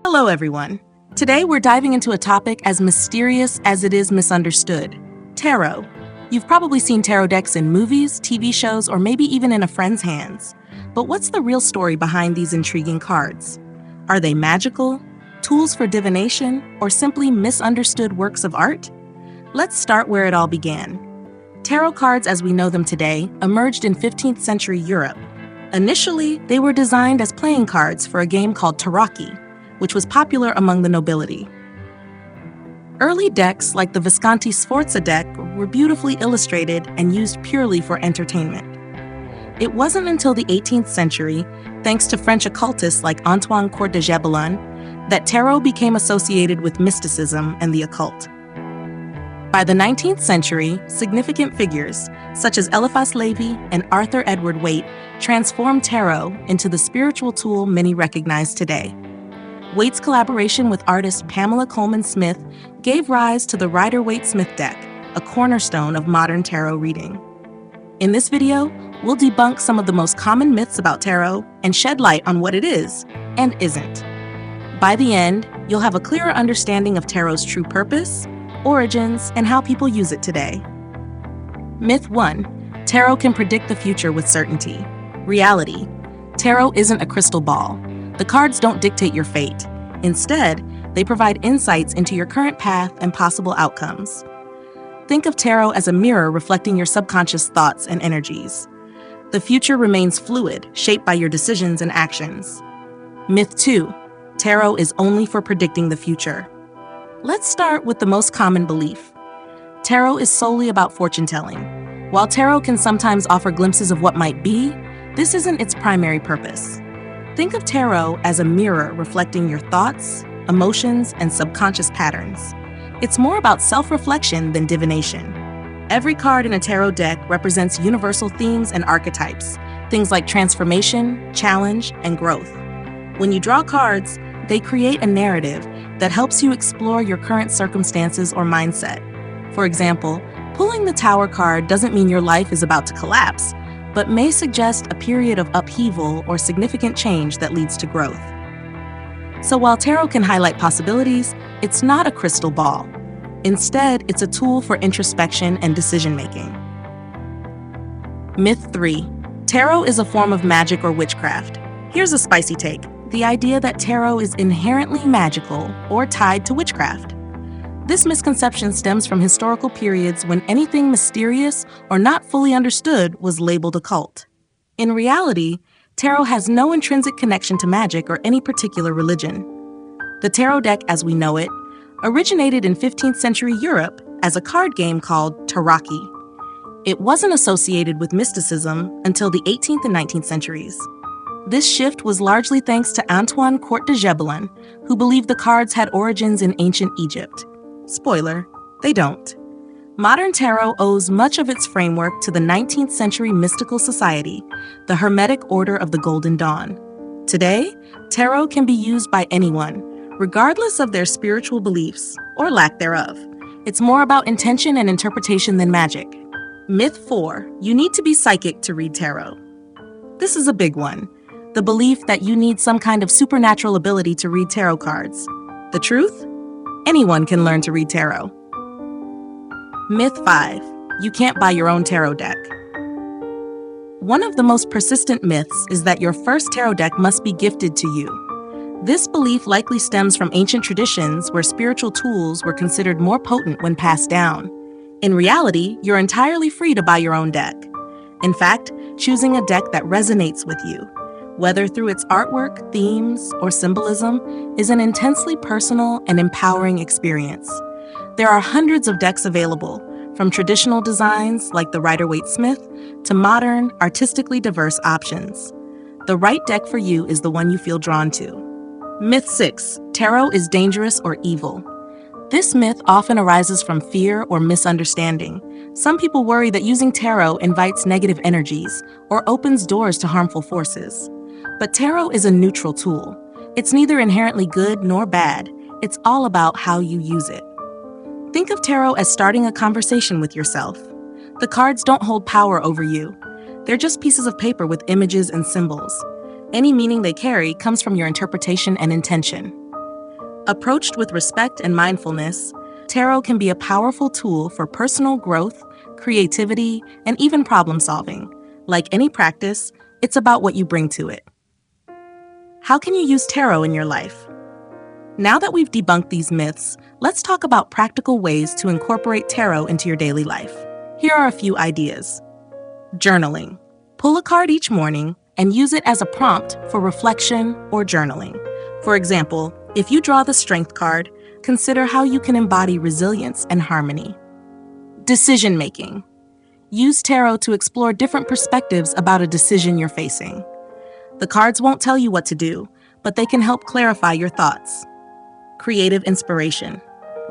Hello, everyone. Today we're diving into a topic as mysterious as it is misunderstood: tarot. You've probably seen tarot decks in movies, TV shows, or maybe even in a friend's hands. But what's the real story behind these intriguing cards? Are they magical, tools for divination, or simply misunderstood works of art? Let's start where it all began. Tarot cards as we know them today emerged in 15th century Europe. Initially, they were designed as playing cards for a game called Tarocchi, which was popular among the nobility. Early decks, like the Visconti-Sforza deck, were beautifully illustrated and used purely for entertainment. It wasn't until the 18th century, thanks to French occultists like Antoine Court de Gébelin, that tarot became associated with mysticism and the occult. By the 19th century, significant figures, such as Eliphas Levi and Arthur Edward Waite, transformed tarot into the spiritual tool many recognize today. Waite's collaboration with artist Pamela Colman Smith gave rise to the Rider-Waite-Smith deck, a cornerstone of modern tarot reading. In this video, we'll debunk some of the most common myths about tarot and shed light on what it is and isn't. By the end, you'll have a clearer understanding of tarot's true purpose, origins, and how people use it today. Myth 1. Tarot can predict the future with certainty. Reality. Tarot isn't a crystal ball. The cards don't dictate your fate. Instead, they provide insights into your current path and possible outcomes. Think of tarot as a mirror reflecting your subconscious thoughts and energies. The future remains fluid, shaped by your decisions and actions. Myth 2. Tarot is only for predicting the future. Let's start with the most common belief. Tarot is solely about fortune-telling. While tarot can sometimes offer glimpses of what might be, this isn't its primary purpose. Think of tarot as a mirror reflecting your thoughts, emotions, and subconscious patterns. It's more about self-reflection than divination. Every card in a tarot deck represents universal themes and archetypes, things like transformation, challenge, and growth. When you draw cards, they create a narrative that helps you explore your current circumstances or mindset. For example, pulling the Tower card doesn't mean your life is about to collapse, but may suggest a period of upheaval or significant change that leads to growth. So while tarot can highlight possibilities, it's not a crystal ball. Instead, it's a tool for introspection and decision-making. Myth 3. Tarot is a form of magic or witchcraft. Here's a spicy take: the idea that tarot is inherently magical or tied to witchcraft. This misconception stems from historical periods when anything mysterious or not fully understood was labeled occult. In reality, tarot has no intrinsic connection to magic or any particular religion. The tarot deck as we know it originated in 15th century Europe as a card game called Tarocchi. It wasn't associated with mysticism until the 18th and 19th centuries. This shift was largely thanks to Antoine Court de Gébelin, who believed the cards had origins in ancient Egypt. Spoiler, they don't. Modern tarot owes much of its framework to the 19th century mystical society, the Hermetic Order of the Golden Dawn. Today, tarot can be used by anyone, regardless of their spiritual beliefs or lack thereof. It's more about intention and interpretation than magic. Myth 4. You need to be psychic to read tarot. This is a big one. The belief that you need some kind of supernatural ability to read tarot cards. The truth? Anyone can learn to read tarot. Myth 5. You can't buy your own tarot deck. One of the most persistent myths is that your first tarot deck must be gifted to you. This belief likely stems from ancient traditions where spiritual tools were considered more potent when passed down. In reality, you're entirely free to buy your own deck. In fact, choosing a deck that resonates with you, whether through its artwork, themes, or symbolism, is an intensely personal and empowering experience. There are hundreds of decks available, from traditional designs like the Rider-Waite-Smith to modern, artistically diverse options. The right deck for you is the one you feel drawn to. Myth 6. Tarot is dangerous or evil. This myth often arises from fear or misunderstanding. Some people worry that using tarot invites negative energies or opens doors to harmful forces. But tarot is a neutral tool. It's neither inherently good nor bad. It's all about how you use it. Think of tarot as starting a conversation with yourself. The cards don't hold power over you. They're just pieces of paper with images and symbols. Any meaning they carry comes from your interpretation and intention. Approached with respect and mindfulness, tarot can be a powerful tool for personal growth, creativity, and even problem solving. Like any practice, it's about what you bring to it. How can you use tarot in your life? Now that we've debunked these myths, let's talk about practical ways to incorporate tarot into your daily life. Here are a few ideas. Journaling. Pull a card each morning and use it as a prompt for reflection or journaling. For example, if you draw the Strength card, consider how you can embody resilience and harmony. Decision-making. Use tarot to explore different perspectives about a decision you're facing. The cards won't tell you what to do, but they can help clarify your thoughts. Creative inspiration.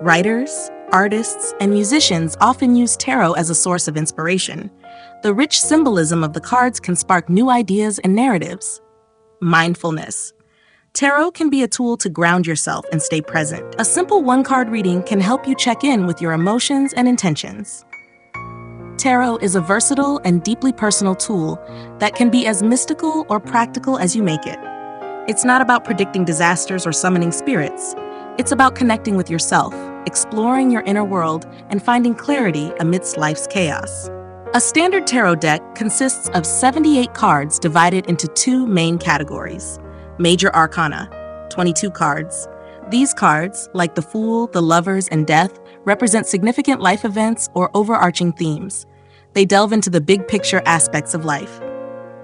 Writers, artists, and musicians often use tarot as a source of inspiration. The rich symbolism of the cards can spark new ideas and narratives. Mindfulness. Tarot can be a tool to ground yourself and stay present. A simple one-card reading can help you check in with your emotions and intentions. Tarot is a versatile and deeply personal tool that can be as mystical or practical as you make it. It's not about predicting disasters or summoning spirits. It's about connecting with yourself, exploring your inner world, and finding clarity amidst life's chaos. A standard tarot deck consists of 78 cards divided into two main categories. Major Arcana, 22 cards. These cards, like the Fool, the Lovers, and Death, represent significant life events or overarching themes. They delve into the big picture aspects of life.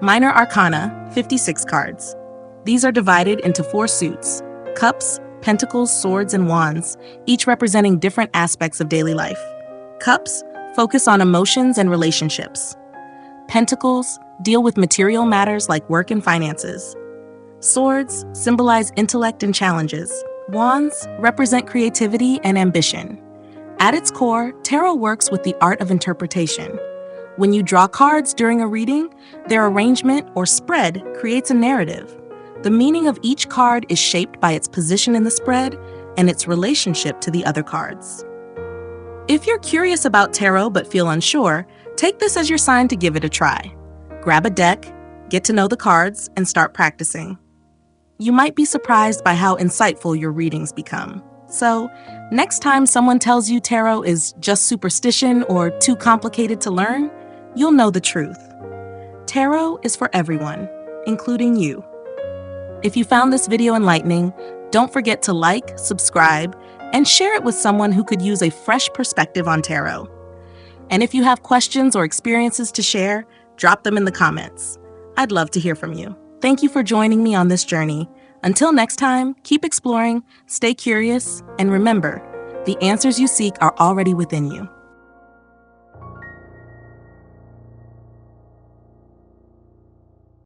Minor Arcana, 56 cards. These are divided into 4 suits: Cups, Pentacles, Swords, and Wands, each representing different aspects of daily life. Cups focus on emotions and relationships. Pentacles deal with material matters like work and finances. Swords symbolize intellect and challenges. Wands represent creativity and ambition. At its core, tarot works with the art of interpretation. When you draw cards during a reading, their arrangement or spread creates a narrative. The meaning of each card is shaped by its position in the spread and its relationship to the other cards. If you're curious about tarot but feel unsure, take this as your sign to give it a try. Grab a deck, get to know the cards, and start practicing. You might be surprised by how insightful your readings become. So, next time someone tells you tarot is just superstition or too complicated to learn, you'll know the truth. Tarot is for everyone, including you. If you found this video enlightening, don't forget to like, subscribe, and share it with someone who could use a fresh perspective on tarot. And if you have questions or experiences to share, drop them in the comments. I'd love to hear from you. Thank you for joining me on this journey. Until next time, keep exploring, stay curious, and remember, the answers you seek are already within you.